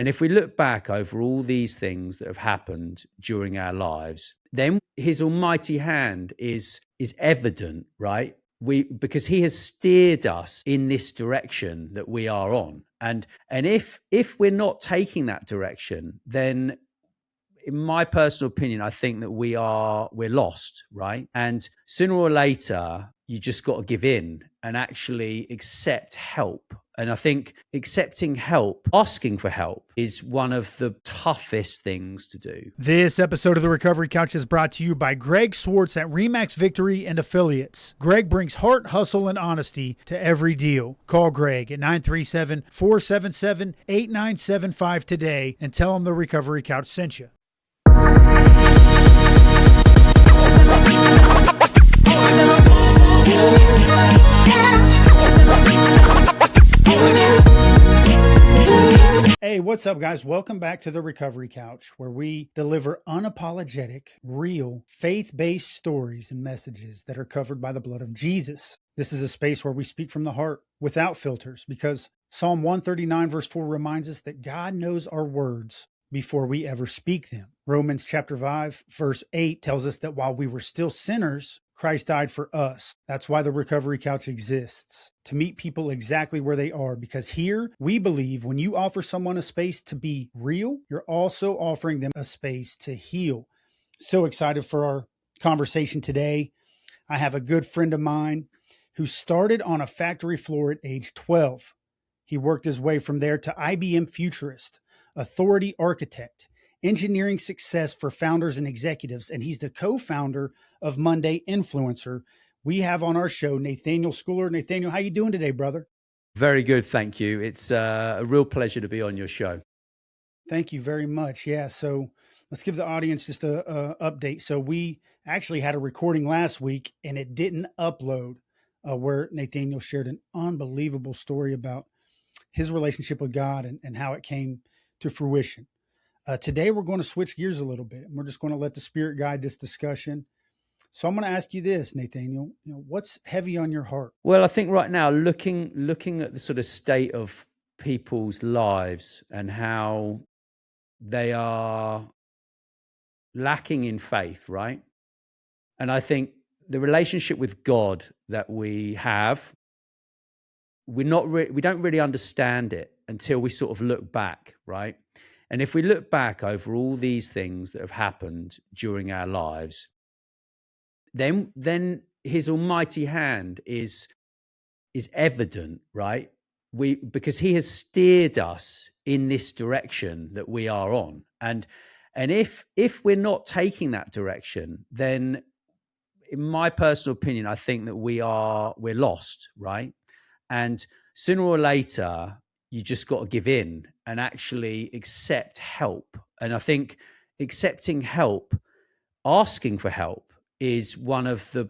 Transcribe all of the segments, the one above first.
And if we look back over all these things that have happened during our lives, then his almighty hand is evident, right? Because he has steered us in this direction that we are on. And if we're not taking that direction, then in my personal opinion, I think that we're lost, right? And sooner or later, you just got to give in and actually accept help. And I think accepting help, asking for help, is one of the toughest things to do. This episode of The Recovery Couch is brought to you by Greg Swartz at Remax Victory and Affiliates. Greg brings heart, hustle, and honesty to every deal. Call Greg at 937-477-8975 today and tell him The Recovery Couch sent you. Hey, what's up, guys? Welcome back to The Recovery Couch, where we deliver unapologetic, real, faith-based stories and messages that are covered by the blood of Jesus. This is a space where we speak from the heart without filters, because Psalm 139 verse 4 reminds us that God knows our words before we ever speak them. Romans chapter 5 verse 8 tells us that while we were still sinners, Christ died for us. That's why the Recovery Couch exists, to meet people exactly where they are, because here we believe when you offer someone a space to be real, you're also offering them a space to heal. So excited for our conversation today. I have a good friend of mine who started on a factory floor at age 12. He worked his way from there to IBM Futurist, Authority Architect, engineering success for founders and executives, and he's the co-founder of Monday Influencer. We have on our show Nathaniel Schooler. Nathaniel, how you doing today, brother? Very good, thank you. It's a real pleasure to be on your show. Thank you very much. Yeah, so let's give the audience just a update. So we actually had a recording last week, and it didn't upload, where Nathaniel shared an unbelievable story about his relationship with God and how it came to fruition. Today, we're going to switch gears a little bit, and we're just going to let the Spirit guide this discussion. So I'm going to ask you this, Nathaniel, what's heavy on your heart? Well, I think right now, looking at the sort of state of people's lives and how they are lacking in faith, right? And I think the relationship with God that we have, we don't really understand it until we sort of look back, right? And if we look back over all these things that have happened during our lives, then his almighty hand is evident, right? Because he has steered us in this direction that we are on. And if we're not taking that direction, then in my personal opinion, I think that we're lost, right? And sooner or later, you just got to give in and actually accept help. And I think accepting help, asking for help, is one of the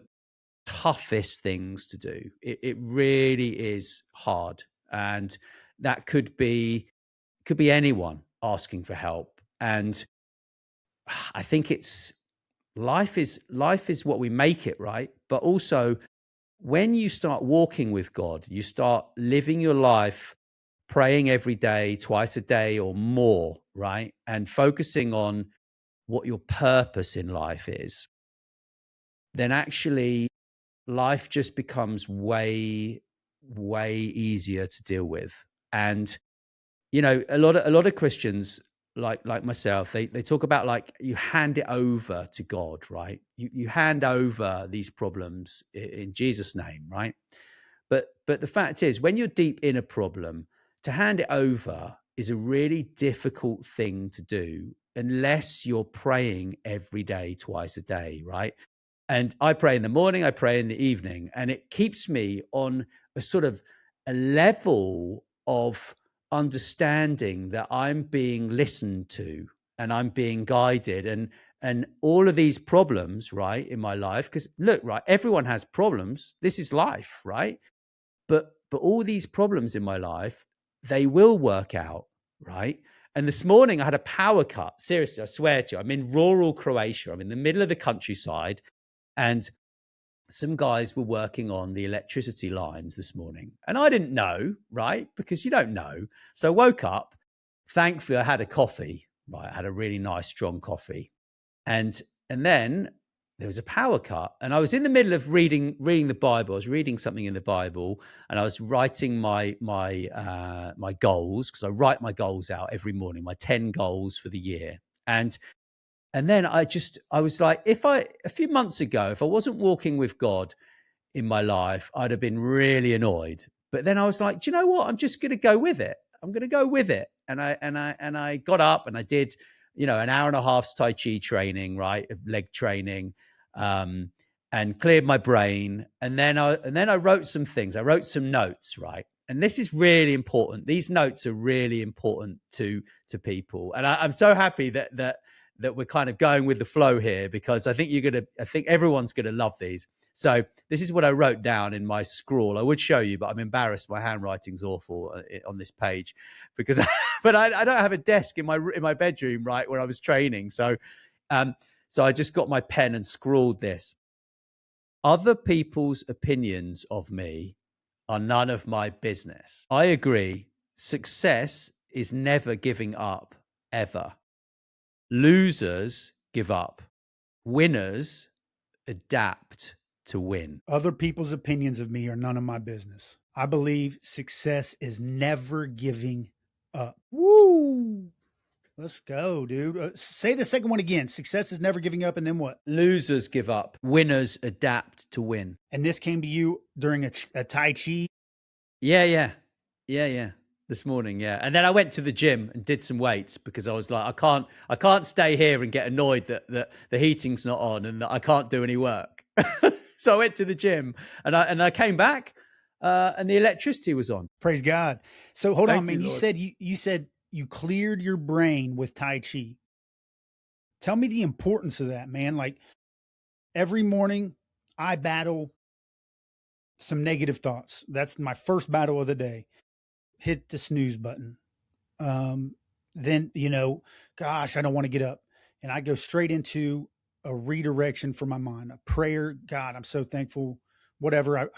toughest things to do. It really is hard. And that could be anyone asking for help. And I think life is what we make it, right? But also, when you start walking with God, you start living your life praying every day, twice a day or more, right? And focusing on what your purpose in life is, then actually life just becomes way, way easier to deal with. And, a lot of Christians like myself, they talk about like you hand it over to God, right? You hand over these problems in Jesus' name, right? But the fact is, when you're deep in a problem, to hand it over is a really difficult thing to do unless you're praying every day, twice a day, right? And I pray in the morning, I pray in the evening, and it keeps me on a sort of a level of understanding that I'm being listened to and I'm being guided, and all of these problems, right, in my life, because look, right, everyone has problems. This is life, right? But all these problems in my life, they will work out, right? And this morning I had a power cut. Seriously, I swear to you, I'm in rural Croatia. I'm in the middle of the countryside, and some guys were working on the electricity lines this morning. And I didn't know, right? Because you don't know. So I woke up, thankfully I had a coffee, right? I had a really nice, strong coffee. And then there was a power cut, and I was in the middle of reading the Bible. I was reading something in the Bible, and I was writing my goals, because I write my goals out every morning, my 10 goals for the year. And then I was like, a few months ago, if I wasn't walking with God in my life, I'd have been really annoyed. But then I was like, do you know what? I'm just going to go with it. I'm going to go with it. And I got up and I did, an hour and a half's Tai Chi training, right? Leg training, and cleared my brain. And then I wrote some things. I wrote some notes, right? And this is really important. These notes are really important to people. And I'm so happy that we're kind of going with the flow here, because I think everyone's going to love these. So this is what I wrote down in my scrawl. I would show you, but I'm embarrassed. My handwriting's awful on this page, because, but I don't have a desk in my bedroom, right, where I was training. So I just got my pen and scrawled this. Other people's opinions of me are none of my business. I agree. Success is never giving up, ever. Losers give up. Winners adapt to win. Other people's opinions of me are none of my business. I believe success is never giving up. Woo! Let's go, dude. Say the second one again. Success is never giving up, and then what? Losers give up. Winners adapt to win. And this came to you during a Tai Chi? Yeah. This morning, yeah. And then I went to the gym and did some weights, because I was like, I can't stay here and get annoyed that the heating's not on and that I can't do any work. So I went to the gym and I came back and the electricity was on. Praise God. So hold on, man. You, you said you cleared your brain with Tai Chi. Tell me the importance of that, man. Like, every morning I battle some negative thoughts. That's my first battle of the day. Hit the snooze button. Then, gosh, I don't want to get up. And I go straight into a redirection for my mind, a prayer. God, I'm so thankful. Whatever,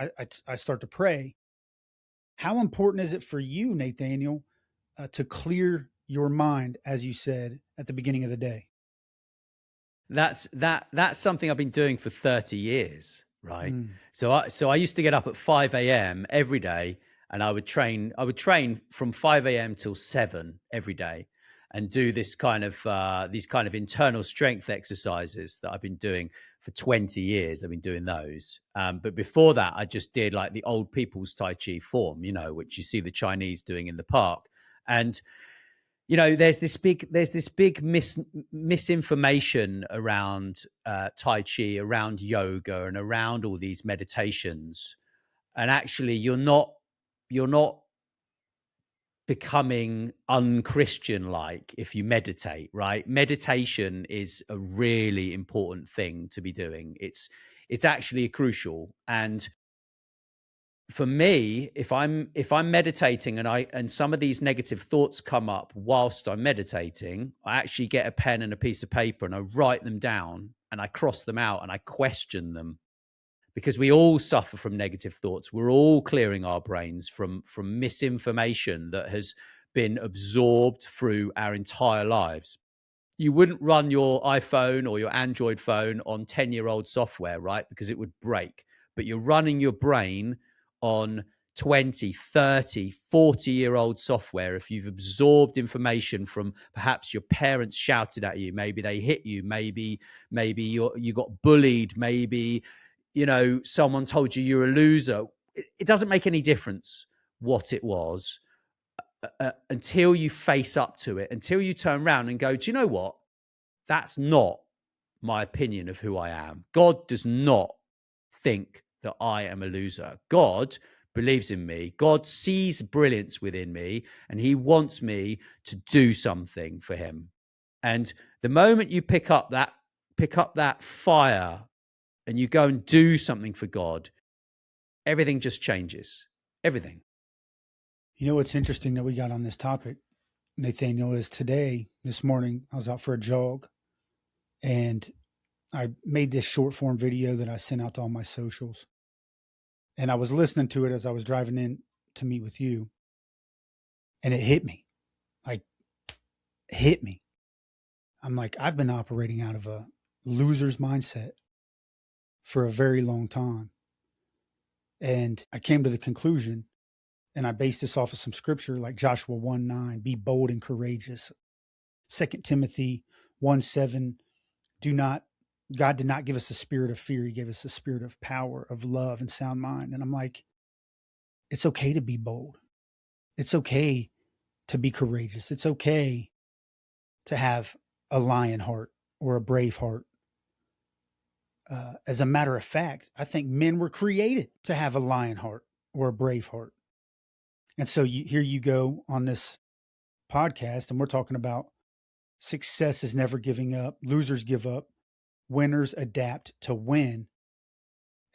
I start to pray. How important is it for you, Nathaniel, to clear your mind, as you said at the beginning of the day? That's something I've been doing for 30 years, right? So I used to get up at 5 a.m. every day, and I would train from 5 a.m. till 7 every day, and do these kind of internal strength exercises that I've been doing for 20 years. I've been doing those. But before that, I just did like the old people's Tai Chi form, which you see the Chinese doing in the park. And there's this big misinformation around Tai Chi, around yoga, and around all these meditations. And actually, you're not becoming unchristian like if you meditate, right? Meditation is a really important thing to be doing. It's actually crucial. And for me, if I'm meditating and some of these negative thoughts come up whilst I'm meditating, I actually get a pen and a piece of paper and I write them down and I cross them out and I question them, because we all suffer from negative thoughts. We're all clearing our brains from misinformation that has been absorbed through our entire lives. You wouldn't run your iPhone or your Android phone on 10-year-old software, right? Because it would break. But you're running your brain on 20, 30, 40-year-old software. If you've absorbed information from perhaps your parents shouted at you, maybe they hit you, maybe you got bullied, maybe someone told you you're a loser. It doesn't make any difference what it was until you face up to it, until you turn around and go, do you know what? That's not my opinion of who I am. God does not think that I am a loser. God believes in me. God sees brilliance within me, and he wants me to do something for him. And the moment you pick up that fire and you go and do something for God, everything just changes. Everything. What's interesting that we got on this topic, Nathaniel, is this morning, I was out for a jog and I made this short form video that I sent out to all my socials. And I was listening to it as I was driving in to meet with you. And it hit me. Like, hit me. I'm like, I've been operating out of a loser's mindset for a very long time. And I came to the conclusion, and I based this off of some scripture like Joshua 1:9, be bold and courageous. 2 Timothy 1:7, God did not give us a spirit of fear. He gave us a spirit of power, of love, and sound mind. And I'm like, it's okay to be bold. It's okay to be courageous. It's okay to have a lion heart or a brave heart. As a matter of fact, I think men were created to have a lion heart or a brave heart. And so here you go on this podcast, and we're talking about success is never giving up. Losers give up. Winners adapt to win.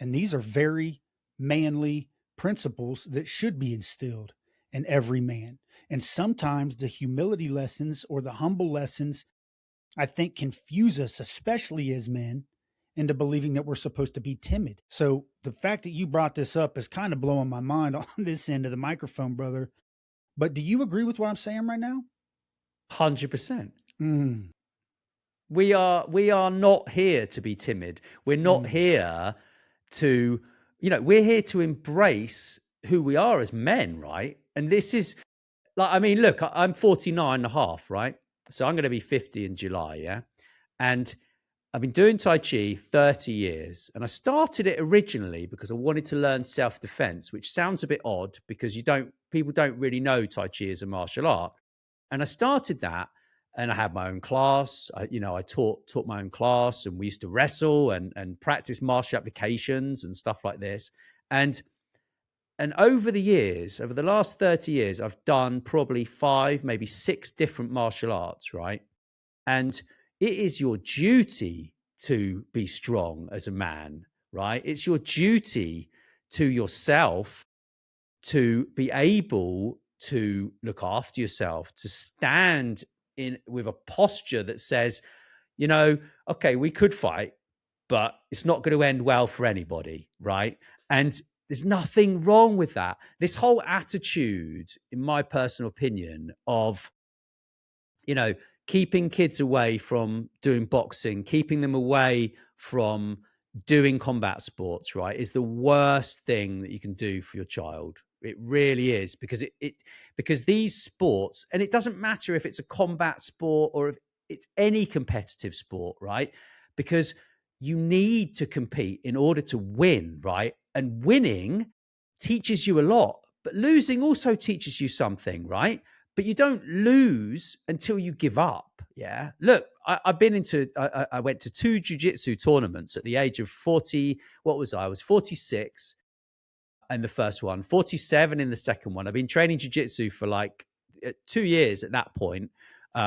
And these are very manly principles that should be instilled in every man. And sometimes the humility lessons or the humble lessons, I think, confuse us, especially as men, into believing that we're supposed to be timid. So the fact that you brought this up is kind of blowing my mind on this end of the microphone, brother. But do you agree with what I'm saying right now? 100%. We are not here to be timid. We're not here to, we're here to embrace who we are as men, right? And this is like, I mean, look, I'm 49 and a half, right? So I'm going to be 50 in July, yeah? And I've been doing Tai Chi 30 years. And I started it originally because I wanted to learn self-defense, which sounds a bit odd because people don't really know Tai Chi as a martial art. And I started that. And I had my own class. I taught my own class, and we used to wrestle and practice martial applications and stuff like this. And over the years, over the last 30 years, I've done probably 5, maybe 6 different martial arts, right? And it is your duty to be strong as a man, right? It's your duty to yourself to be able to look after yourself, to stand with a posture that says, okay, we could fight, but it's not going to end well for anybody, right? And there's nothing wrong with that. This whole attitude, in my personal opinion, of, keeping kids away from doing boxing, keeping them away from doing combat sports, right, is the worst thing that you can do for your child. It really is, because because these sports, and it doesn't matter if it's a combat sport or if it's any competitive sport, right? Because you need to compete in order to win, right? And winning teaches you a lot, but losing also teaches you something, right? But you don't lose until you give up. Yeah. Look, I went to 2 jiu-jitsu tournaments at the age of 40. What was I? I was 46 in the first one, 47 in the second one. I've been training jiu-jitsu for like 2 years at that point,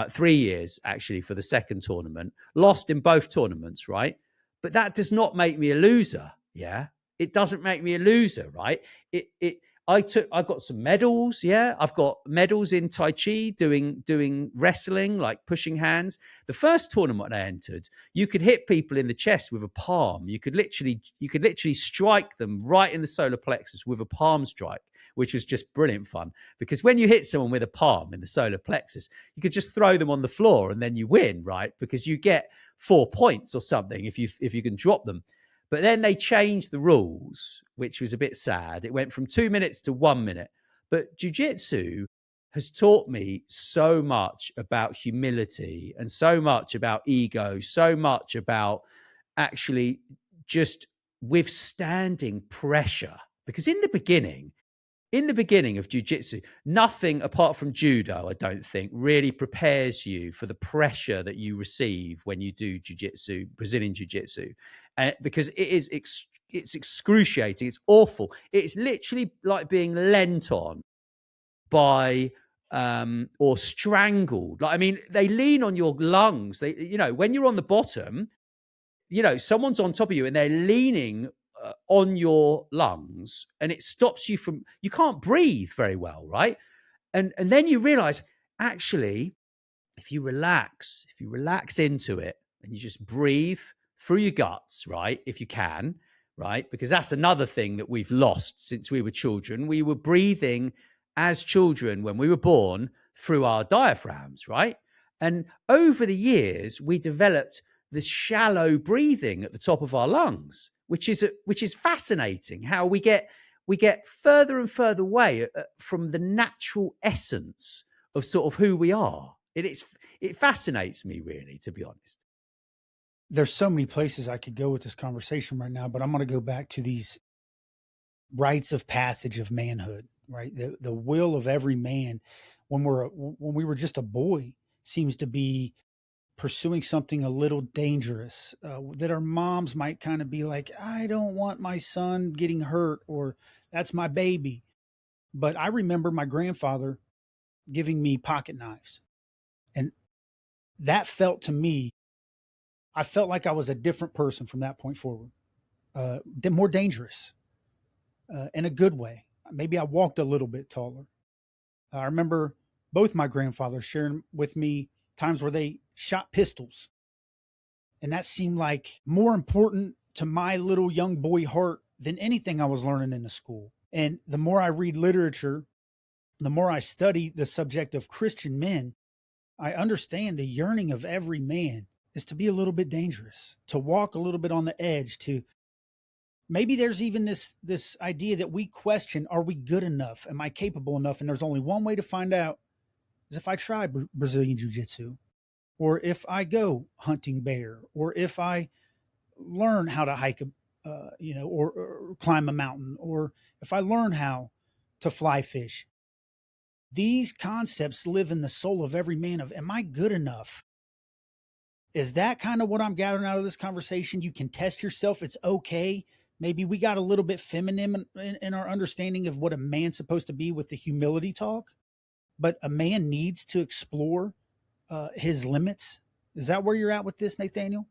3 years actually for the second tournament, lost in both tournaments, right? But that does not make me a loser. Yeah. It doesn't make me a loser, right? I've got some medals. Yeah. I've got medals in Tai Chi doing wrestling, like pushing hands. The first tournament I entered, you could hit people in the chest with a palm. You could literally strike them right in the solar plexus with a palm strike, which was just brilliant fun, because when you hit someone with a palm in the solar plexus, you could just throw them on the floor and then you win, right? Because you get 4 points or something if you can drop them. But then they changed the rules, which was a bit sad. It went from 2 minutes to 1 minute. But jiu-jitsu has taught me so much about humility and so much about ego, so much about actually just withstanding pressure. Because in the beginning of jiu-jitsu, nothing apart from judo, I don't think, really prepares you for the pressure that you receive when you do jiu-jitsu, Brazilian jiu-jitsu, because it's excruciating. It's awful. It's literally like being leant on by or strangled. Like, I mean, they lean on your lungs. When you're on the bottom, someone's on top of you and they're leaning on your lungs, and it stops you you can't breathe very well, right? And then you realize, actually, if you relax into it and you just breathe through your guts, right? If you can, right? Because that's another thing that we've lost since we were children. We were breathing as children when we were born through our diaphragms, right? And over the years, we developed this shallow breathing at the top of our lungs, which is fascinating. How we get further and further away from the natural essence of sort of who we are. It fascinates me, really, to be honest. There's so many places I could go with this conversation right now, but I'm going to go back to these rites of passage of manhood, right? The will of every man when we were just a boy seems to be pursuing something a little dangerous, that our moms might kind of be like, I don't want my son getting hurt, or that's my baby. But I remember my grandfather giving me pocket knives. And that felt to me, I felt like I was a different person from that point forward, more dangerous, in a good way. Maybe I walked a little bit taller. I remember both my grandfathers sharing with me times where they shot pistols. And that seemed like more important to my little young boy heart than anything I was learning in the school. And the more I read literature, the more I study the subject of Christian men, I understand the yearning of every man is to be a little bit dangerous, to walk a little bit on the edge, to maybe there's even this idea that we question, are we good enough? Am I capable enough? And there's only one way to find out is if I try Brazilian Jiu-Jitsu, or if I go hunting bear, or if I learn how to hike or climb a mountain, or if I learn how to fly fish. These concepts live in the soul of every man of, am I good enough? Is that kind of what I'm gathering out of this conversation? You can test yourself. It's okay. Maybe we got a little bit feminine in our understanding of what a man's supposed to be with the humility talk, but a man needs to explore his limits. Is that where you're at with this, Nathaniel?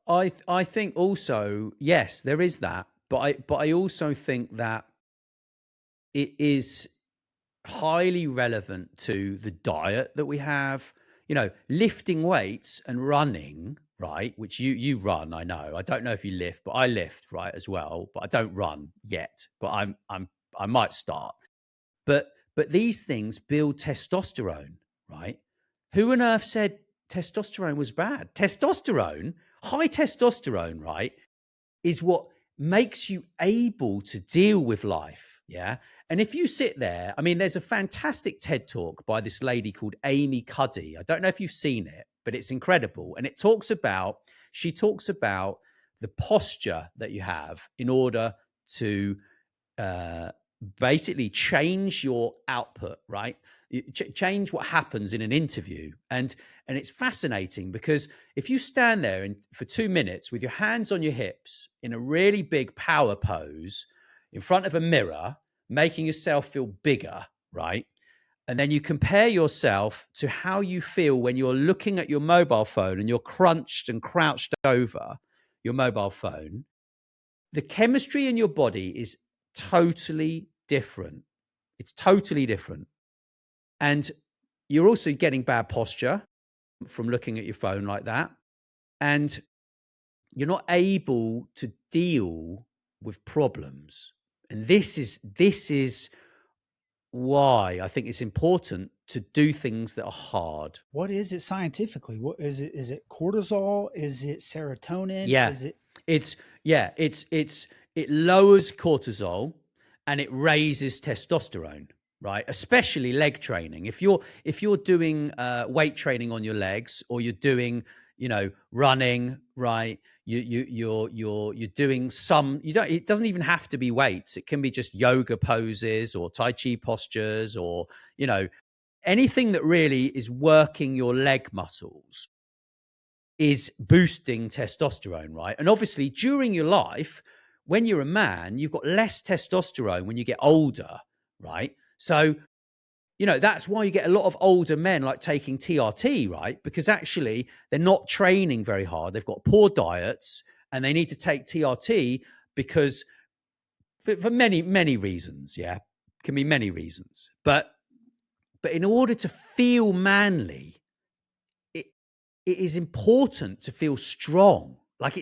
I think also, yes, there is that, but I also think that it is highly relevant to the diet that we have. You know, lifting weights and running, right? Which you run, I know. I don't know if you lift, but I lift, right, as well. But I don't run yet. But I might start. But these things build testosterone, right? Who on earth said testosterone was bad? Testosterone, high testosterone, right, is what makes you able to deal with life. Yeah. And if you sit there, I mean, there's a fantastic TED talk by this lady called Amy Cuddy. I don't know if you've seen it, but it's incredible. And she talks about the posture that you have in order to uh, basically change your output, right? Change what happens in an interview. And it's fascinating because if you stand there for 2 minutes with your hands on your hips in a really big power pose in front of a mirror, making yourself feel bigger, right? And then you compare yourself to how you feel when you're looking at your mobile phone and you're crunched and crouched over your mobile phone, the chemistry in your body is totally different. It's totally different. And you're also getting bad posture from looking at your phone like that. And you're not able to deal with problems. And this is why I think it's important to do things that are hard. What is it scientifically? What is it? Is it cortisol? Is it serotonin? Yeah. Is it? It lowers cortisol and it raises testosterone, right? Especially leg training. If you're doing weight training on your legs, or you're doing, running, right? You're doing some, it doesn't even have to be weights. It can be just yoga poses or Tai Chi postures, or, anything that really is working your leg muscles is boosting testosterone, right? And obviously during your life, when you're a man, you've got less testosterone when you get older, right? So, that's why you get a lot of older men like taking TRT, right? Because actually they're not training very hard. They've got poor diets and they need to take TRT because for many, many reasons, yeah, can be many reasons. But in order to feel manly, it is important to feel strong. Like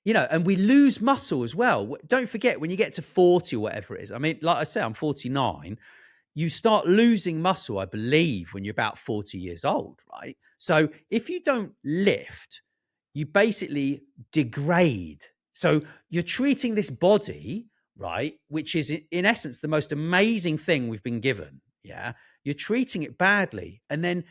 and we lose muscle as well. Don't forget, when you get to 40 or whatever it is, I mean, like I say, I'm 49. You start losing muscle, I believe, when you're about 40 years old, right? So if you don't lift, you basically degrade. So you're treating this body, right, which is in essence the most amazing thing we've been given. Yeah. You're treating it badly. And then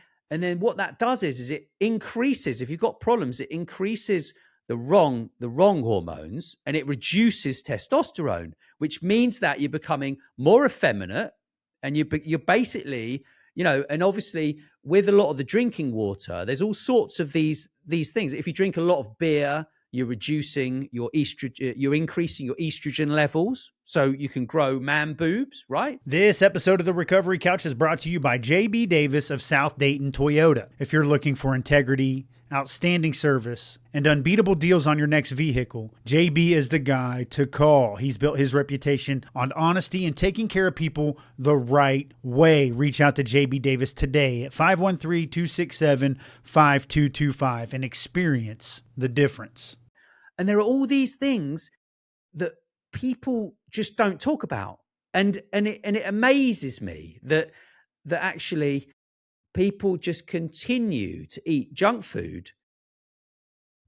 what that does is it increases, if you've got problems, it increases the wrong hormones, and it reduces testosterone, which means that you're becoming more effeminate, and you're basically, and obviously with a lot of the drinking water, there's all sorts of these things. If you drink a lot of beer, you're reducing your estrogen, you're increasing your estrogen levels, so you can grow man boobs, right? This episode of The Recovery Couch is brought to you by JB Davis of South Dayton Toyota. If you're looking for integrity, outstanding service, and unbeatable deals on your next vehicle, JB is the guy to call. He's built his reputation on honesty and taking care of people the right way. Reach out to JB Davis today at 513-267-5225 and experience the difference. And there are all these things that people just don't talk about. And it amazes me that actually people just continue to eat junk food,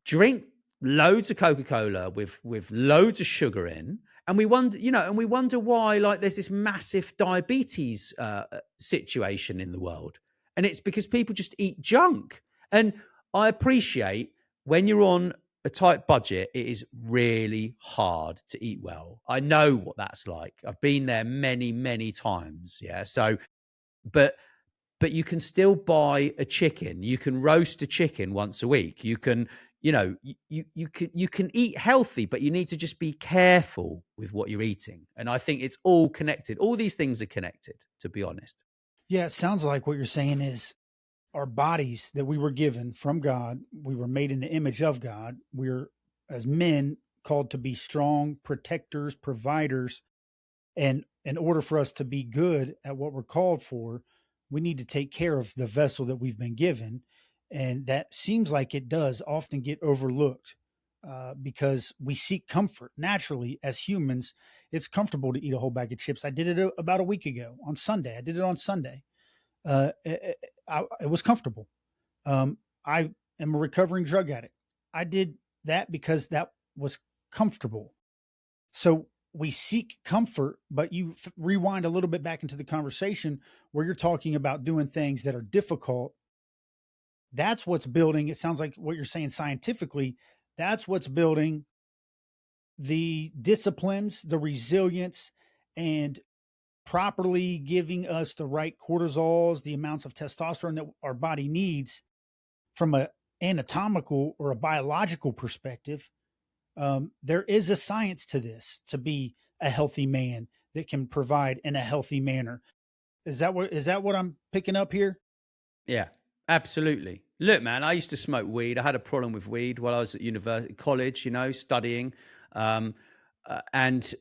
drink loads of Coca-Cola with loads of sugar in, and we wonder why, like, there's this massive diabetes situation in the world, and it's because people just eat junk. And I appreciate when you're on a tight budget, it is really hard to eat well. I know what that's like. I've been there many, many times. Yeah. So, but you can still buy a chicken. You can roast a chicken once a week. You can, you can eat healthy, but you need to just be careful with what you're eating. And I think it's all connected. All these things are connected, to be honest. Yeah, it sounds like what you're saying is our bodies that we were given from God, we were made in the image of God. We're, as men, called to be strong protectors, providers. And in order for us to be good at what we're called for, we need to take care of the vessel that we've been given. And that seems like it does often get overlooked because we seek comfort. Naturally, as humans, it's comfortable to eat a whole bag of chips. I did it about a week ago on Sunday. I did it on Sunday. It was comfortable. I am a recovering drug addict. I did that because that was comfortable. So we seek comfort, but you rewind a little bit back into the conversation where you're talking about doing things that are difficult. That's what's building. It sounds like what you're saying scientifically, that's what's building the disciplines, the resilience, and properly giving us the right cortisols, the amounts of testosterone that our body needs from an anatomical or a biological perspective. There is a science to this to be a healthy man that can provide in a healthy manner. Is that what I'm picking up here? Yeah, absolutely. Look, man, I used to smoke weed. I had a problem with weed while I was at college, studying. Um, and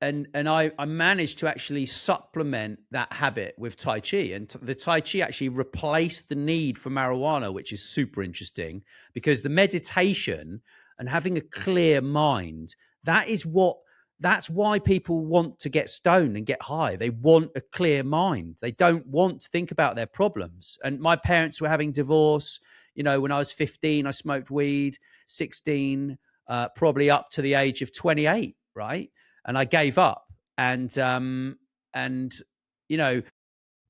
I managed to actually supplement that habit with Tai Chi. And the Tai Chi actually replaced the need for marijuana, which is super interesting because the meditation and having a clear mind, that's why people want to get stoned and get high. They want a clear mind. They don't want to think about their problems. And my parents were having divorce. When I was 15, I smoked weed, 16, probably up to the age of 28, right? And I gave up. And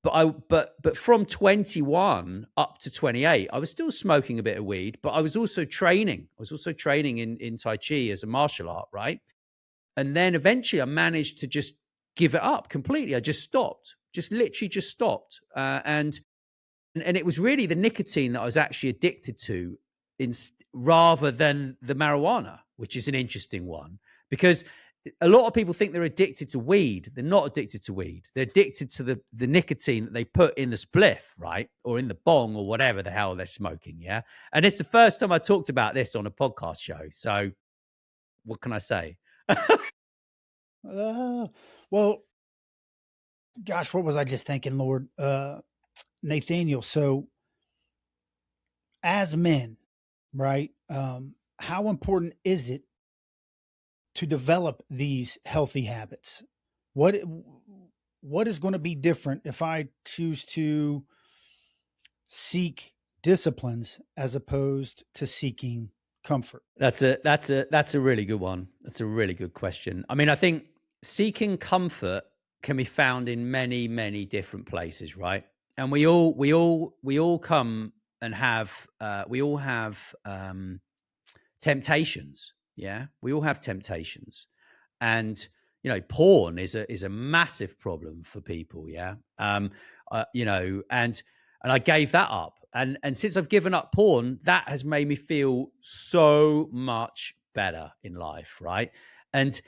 but from 21 up to 28, I was still smoking a bit of weed, but I was also training. In Tai Chi as a martial art, right? And then eventually I managed to just give it up completely. I just stopped, literally just stopped. And it was really the nicotine that I was actually addicted to rather than the marijuana, which is an interesting one because a lot of people think they're addicted to weed. They're not addicted to weed. They're addicted to the nicotine that they put in the spliff, right? Or in the bong or whatever the hell they're smoking, yeah? And it's the first time I talked about this on a podcast show. So what can I say? Well, gosh, what was I just thinking, Lord? Nathaniel, so as men, right? How important is it to develop these healthy habits? What is going to be different if I choose to seek disciplines as opposed to seeking comfort? That's a really good one. That's a really good question. I mean, I think seeking comfort can be found in many different places, right? And we all come and have we all have temptations. Yeah, we all have temptations, and porn is a massive problem for people. Yeah, and I gave that up, and since I've given up porn, that has made me feel so much better in life, right? And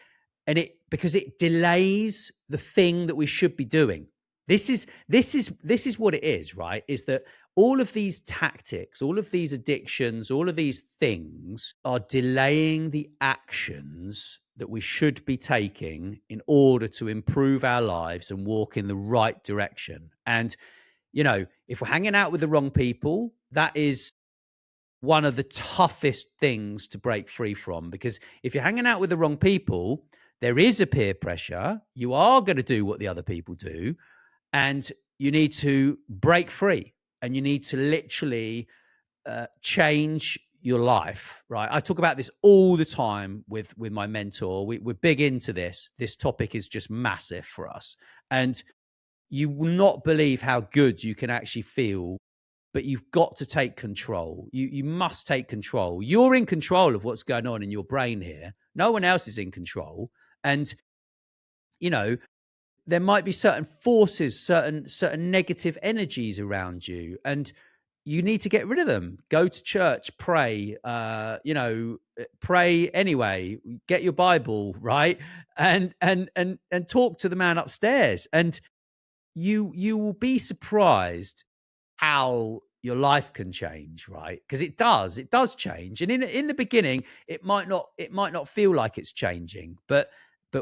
it because it delays the thing that we should be doing. This is what it is, right? Is that all of these tactics, all of these addictions, all of these things are delaying the actions that we should be taking in order to improve our lives and walk in the right direction. And if we're hanging out with the wrong people, that is one of the toughest things to break free from, because if you're hanging out with the wrong people, there is a peer pressure. You are going to do what the other people do, and you need to break free, and you need to literally change your life, right? I talk about this all the time with my mentor. We're big into this topic is just massive for us, and you will not believe how good you can actually feel, but you've got to take control. You must take control. You're in control of what's going on in your brain here. No one else is in control. And, you know, there might be certain forces, certain negative energies around you, and you need to get rid of them. Go to church, pray, pray anyway, get your Bible, right? And talk to the man upstairs. And you will be surprised how your life can change, right? Because it does change. And in the beginning, it might not feel like it's changing, but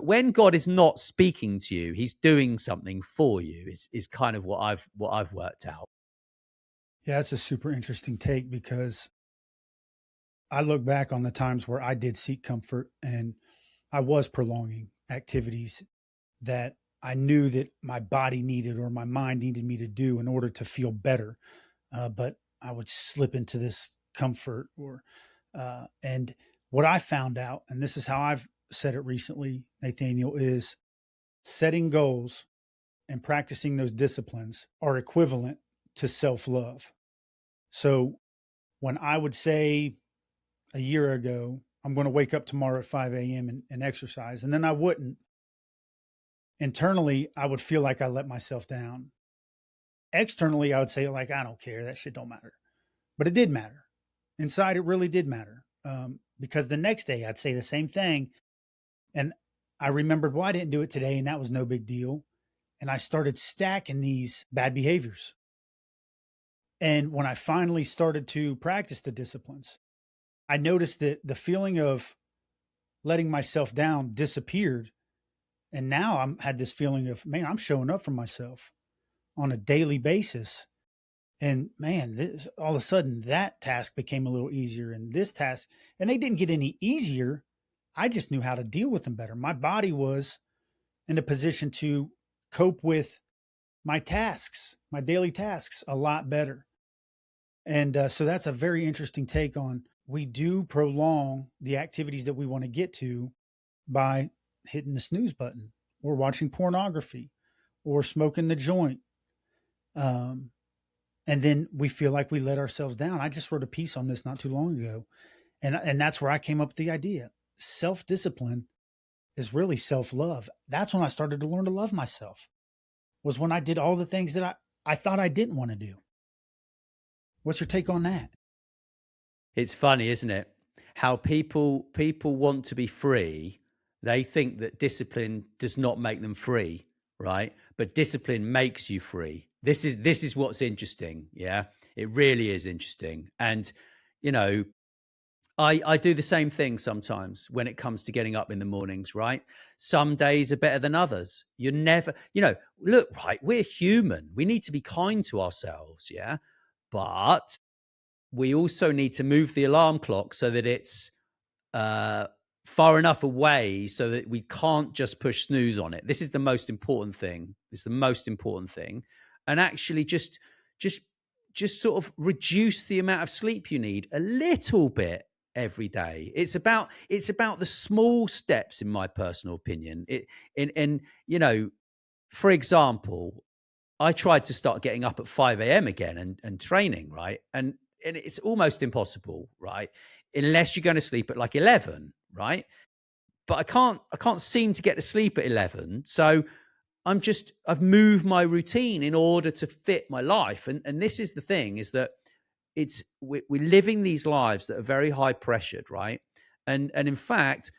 when God is not speaking to you, he's doing something for you, is kind of what I've worked out. Yeah, that's a super interesting take because I look back on the times where I did seek comfort and I was prolonging activities that I knew that my body needed or my mind needed me to do in order to feel better. But I would slip into this comfort and what I found out, and this is how I've said it recently, Nathaniel, is setting goals and practicing those disciplines are equivalent to self love. So when I would say a year ago, I'm going to wake up tomorrow at 5 a.m. And exercise, and then I wouldn't, internally, I would feel like I let myself down. Externally, I would say, like, I don't care. That shit don't matter. But it did matter. Inside, it really did matter. Because the next day, I'd say the same thing. And I remembered, well, I didn't do it today, and that was no big deal. And I started stacking these bad behaviors. And when I finally started to practice the disciplines, I noticed that the feeling of letting myself down disappeared. And now I'm had this feeling of, man, I'm showing up for myself on a daily basis. And man, all of a sudden that task became a little easier and this task, and they didn't get any easier. I just knew how to deal with them better. My body was in a position to cope with my tasks, my daily tasks, a lot better. And so that's a very interesting take on we do prolong the activities that we want to get to by hitting the snooze button or watching pornography or smoking the joint. Um, and then we feel like we let ourselves down. I just wrote a piece on this not too long ago. And that's where I came up with the idea. Self-discipline is really self-love. That's when I started to learn to love myself, was when I did all the things that I thought I didn't want to do. What's your take on that? It's funny, isn't it? How people want to be free. They think that discipline does not make them free, right? But discipline makes you free. This is what's interesting. Yeah, it really is interesting. And you know, I do the same thing sometimes when it comes to getting up in the mornings, right? Some days are better than others. You're never, look, right, we're human. We need to be kind to ourselves, yeah? But we also need to move the alarm clock so that it's uh, far enough away so that we can't just push snooze on it. This is the most important thing. It's the most important thing. And actually just just sort of reduce the amount of sleep you need a little bit every day. It's about the small steps, in my personal opinion. And for example, I tried to start getting up at 5 a.m. again and training, right? And it's almost impossible, right? Unless you're going to sleep at like 11, right? But I can't seem to get to sleep at 11. So I've moved my routine in order to fit my life. And this is the thing, is that we're living these lives that are very high pressured, right? And in fact,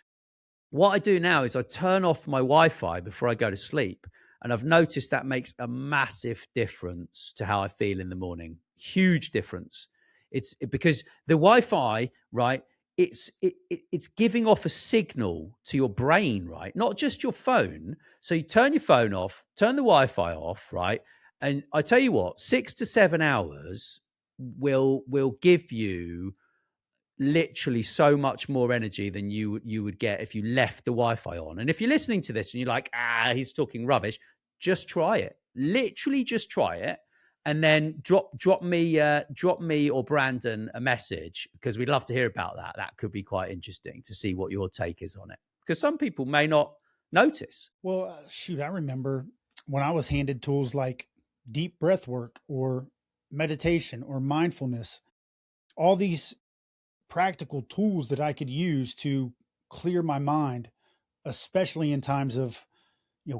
what I do now is I turn off my Wi-Fi before I go to sleep. And I've noticed that makes a massive difference to how I feel in the morning. Huge difference. It's because the Wi-Fi, right? It's giving off a signal to your brain, right? Not just your phone. So you turn your phone off, turn the Wi-Fi off, right? And I tell you what, 6 to 7 hours will give you literally so much more energy than you would get if you left the Wi-Fi on. And if you're listening to this and you're like, he's talking rubbish, just try it. Literally just try it. And then drop me or Brandon a message, because we'd love to hear about that. That could be quite interesting to see what your take is on it, because some people may not notice. Well, shoot, I remember when I was handed tools like deep breath work or meditation or mindfulness, all these practical tools that I could use to clear my mind, especially in times of,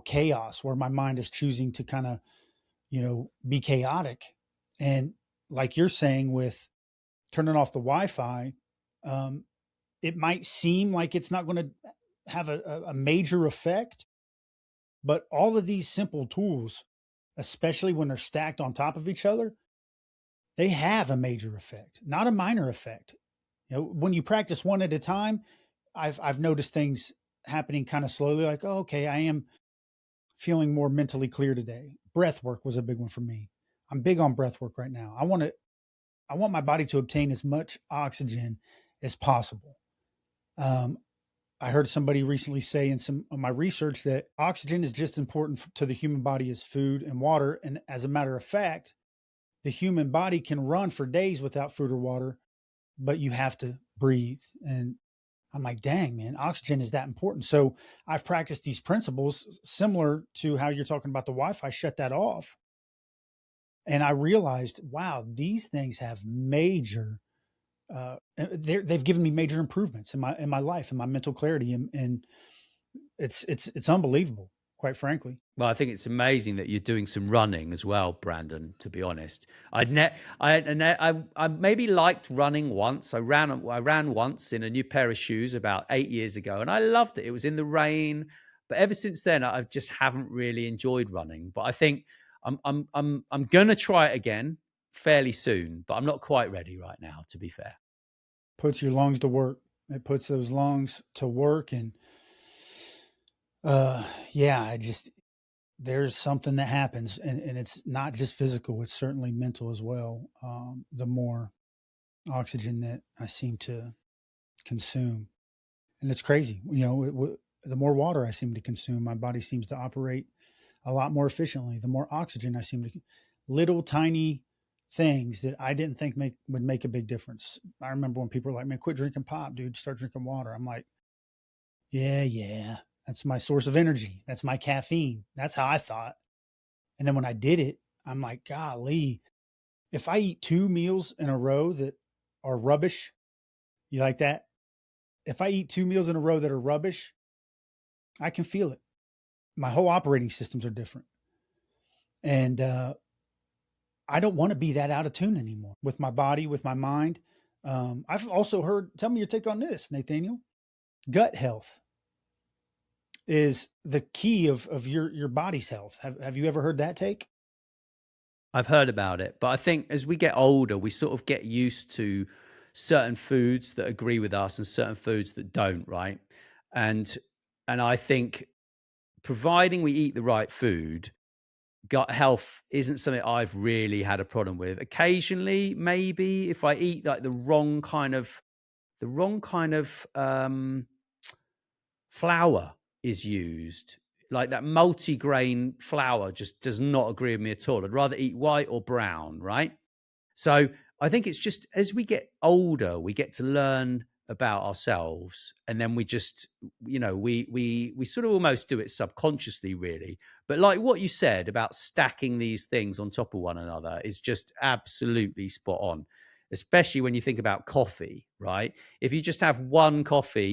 chaos, where my mind is choosing to kind of, be chaotic. And like you're saying, with turning off the Wi-Fi, um, it might seem like it's not going to have a major effect, but all of these simple tools, especially when they're stacked on top of each other, they have a major effect, not a minor effect. When you practice one at a time, I've noticed things happening kind of slowly, like, oh, okay, I am feeling more mentally clear today. Breath work was a big one for me. I'm big on breath work right now. I want my body to obtain as much oxygen as possible. Um, I heard somebody recently say in some of my research that oxygen is just important to the human body as food and water. And as a matter of fact, the human body can run for days without food or water, but you have to breathe. And I'm like, dang, man, oxygen is that important. So I've practiced these principles similar to how you're talking about the Wi-Fi, shut that off. And I realized, wow, these things have major, they've given me major improvements in my life and my mental clarity. And it's unbelievable, quite frankly. Well, I think it's amazing that you're doing some running as well, Brandon. To be honest, I maybe liked running once. I ran once in a new pair of shoes about 8 years ago, and I loved it. It was in the rain, but ever since then, I just haven't really enjoyed running. But I think I'm gonna try it again fairly soon, but I'm not quite ready right now, to be fair. Puts your lungs to work. It puts those lungs to work. And yeah, there's something that happens, and it's not just physical, it's certainly mental as well. The more oxygen that I seem to consume, and it's crazy, the more water I seem to consume, my body seems to operate a lot more efficiently. The more oxygen I seem to, little tiny things that I didn't think would make a big difference. I remember when people were like, man, quit drinking pop, dude, start drinking water. I'm like, yeah, that's my source of energy. That's my caffeine. That's how I thought. And then when I did it, I'm like, golly, if I eat 2 meals in a row that are rubbish, you like that? If I eat 2 meals in a row that are rubbish, I can feel it. My whole operating systems are different. And I don't want to be that out of tune anymore with my body, with my mind. I've also heard, tell me your take on this, Nathaniel. Gut health is the key of your body's health. Have you ever heard that take? I've heard about it, but I think as we get older, we sort of get used to certain foods that agree with us and certain foods that don't, right? And and I think providing we eat the right food, gut health isn't something I've really had a problem with. Occasionally, maybe if I eat like the wrong kind of flour is used, like that multi-grain flour just does not agree with me at all. I'd rather eat white or brown, right? So I think it's just as we get older, we get to learn about ourselves, and then we just, we sort of almost do it subconsciously, really. But like what you said about stacking these things on top of one another is just absolutely spot on, especially when you think about coffee, right? If you just have one coffee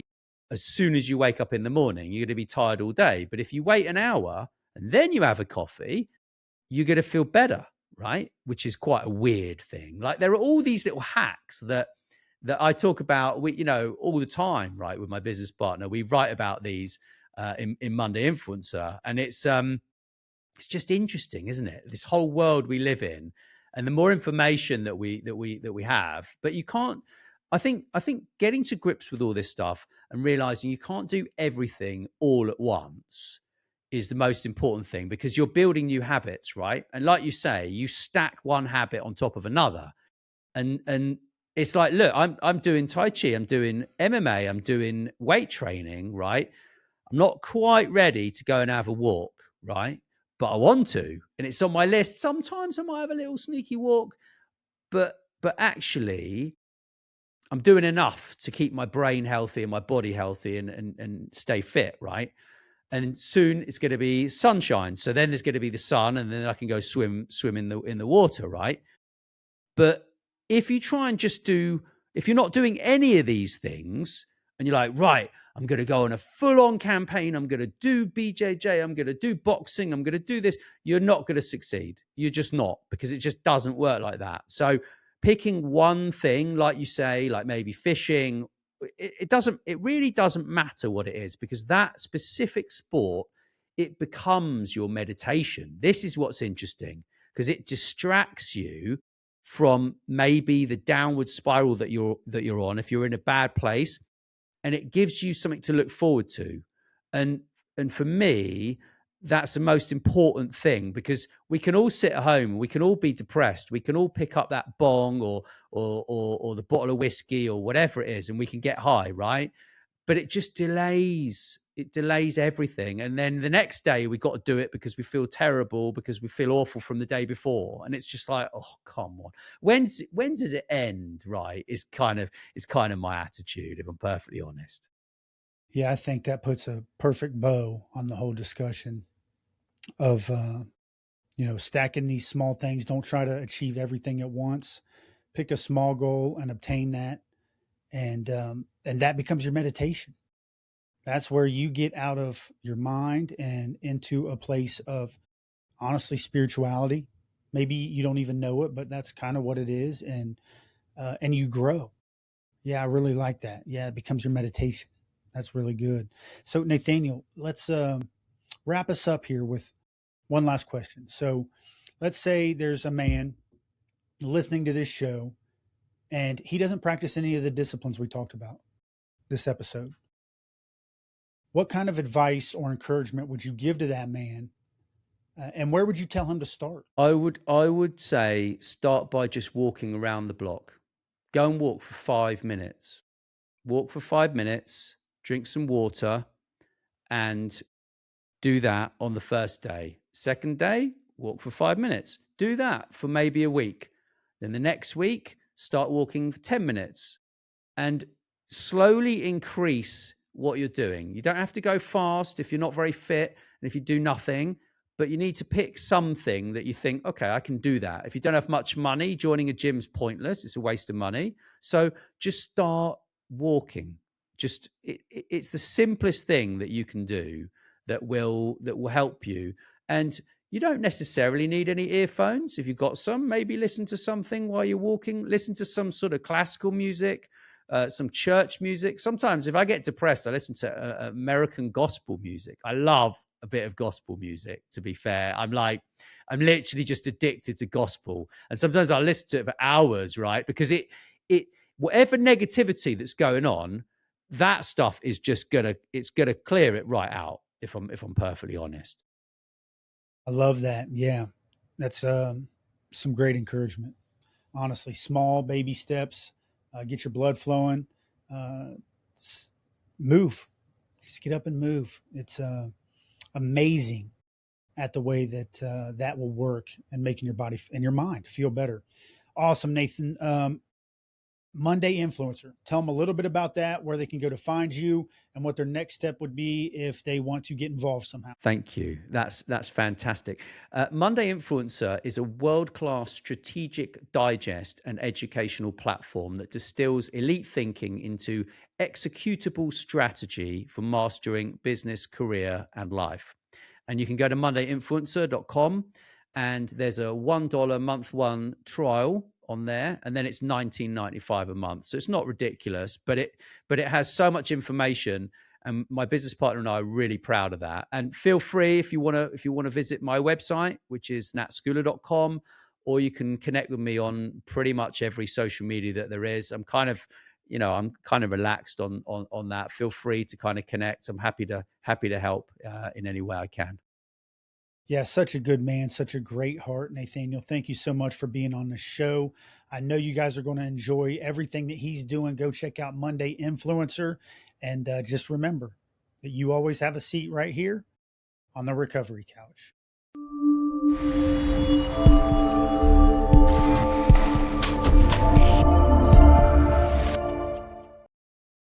as soon as you wake up in the morning, you're going to be tired all day. But if you wait an hour and then you have a coffee, you're going to feel better, right? Which is quite a weird thing. Like there are all these little hacks that I talk about, all the time, right? With my business partner, we write about these in Monday Influencer, and it's just interesting, isn't it? This whole world we live in, and the more information that we have, but you can't. I think getting to grips with all this stuff and realizing you can't do everything all at once is the most important thing, because you're building new habits, right? And like you say, you stack one habit on top of another, and it's like, look, I'm doing Tai Chi, I'm doing MMA, I'm doing weight training, right? I'm not quite ready to go and have a walk, right? But I want to, and it's on my list. Sometimes I might have a little sneaky walk, but actually I'm doing enough to keep my brain healthy and my body healthy, and stay fit, right? And soon it's going to be sunshine. So then there's going to be the sun, and then I can go swim in the water, right? But if you try and if you're not doing any of these things, and you're like, right, I'm going to go on a full on campaign, I'm going to do BJJ, I'm going to do boxing, I'm going to do this, you're not going to succeed. You're just not, because it just doesn't work like that. So picking one thing, like you say, like maybe fishing, it really doesn't matter what it is, because that specific sport, it becomes your meditation. This is what's interesting, because it distracts you from maybe the downward spiral that you're on if you're in a bad place, and it gives you something to look forward to. And and for me, that's the most important thing, because we can all sit at home, we can all be depressed, we can all pick up that bong or the bottle of whiskey or whatever it is, and we can get high, right? But it delays everything, and then the next day we got to do it because we feel terrible, because we feel awful from the day before, and it's just like, oh, come on, when does it end, right? Is kind of my attitude, if I'm perfectly honest. Yeah, I think that puts a perfect bow on the whole discussion of stacking these small things. Don't try to achieve everything at once. Pick a small goal and obtain that, and that becomes your meditation. That's where you get out of your mind and into a place of honestly spirituality. Maybe you don't even know it, but that's kind of what it is, and you grow. Yeah, I really like that. Yeah, it becomes your meditation. That's really good. So, Nathaniel, let's wrap us up here with one last question. So, let's say there's a man listening to this show and he doesn't practice any of the disciplines we talked about this episode. What kind of advice or encouragement would you give to that man? And where would you tell him to start? I would say start by just walking around the block. Go and walk for 5 minutes. Walk for 5 minutes, drink some water, and do that on the first day. Second day, walk for 5 minutes. Do that for maybe a week. Then the next week, start walking for 10 minutes, and slowly increase what you're doing. You don't have to go fast if you're not very fit and if you do nothing, but you need to pick something that you think, okay, I can do that. If you don't have much money, joining a gym's pointless. It's a waste of money. So just start walking. It's the simplest thing that you can do that will help you. And you don't necessarily need any earphones. If you've got some, maybe listen to something while you're walking. Listen to some sort of classical music, some church music. Sometimes if I get depressed, I listen to American gospel music. I love a bit of gospel music, to be fair. I'm literally just addicted to gospel. And sometimes I listen to it for hours, right? Because it, whatever negativity that's going on, that stuff is just it's gonna clear it right out, if I'm perfectly honest. I love that. Yeah, that's some great encouragement. Honestly, small baby steps, get your blood flowing, uh, move, just get up and move. It's amazing at the way that that will work and making your body and your mind feel better. Awesome, Nathan. Monday Influencer. Tell them a little bit about that, where they can go to find you, and what their next step would be if they want to get involved somehow. Thank you. That's fantastic. Monday Influencer is a world-class strategic digest and educational platform that distills elite thinking into executable strategy for mastering business, career, and life. And you can go to mondayinfluencer.com, and there's a $1 month one trial on there, and then it's $19.95 a month. So it's not ridiculous, but it has so much information, and my business partner and I are really proud of that. And feel free, if you want to visit my website, which is natschooler.com, or you can connect with me on pretty much every social media that there is. I'm kind of relaxed on that. Feel free to kind of connect. I'm happy to help in any way I can. Yeah, such a good man, such a great heart, Nathaniel. Thank you so much for being on the show. I know you guys are going to enjoy everything that he's doing. Go check out Monday Influencer, and just remember that you always have a seat right here on the recovery couch.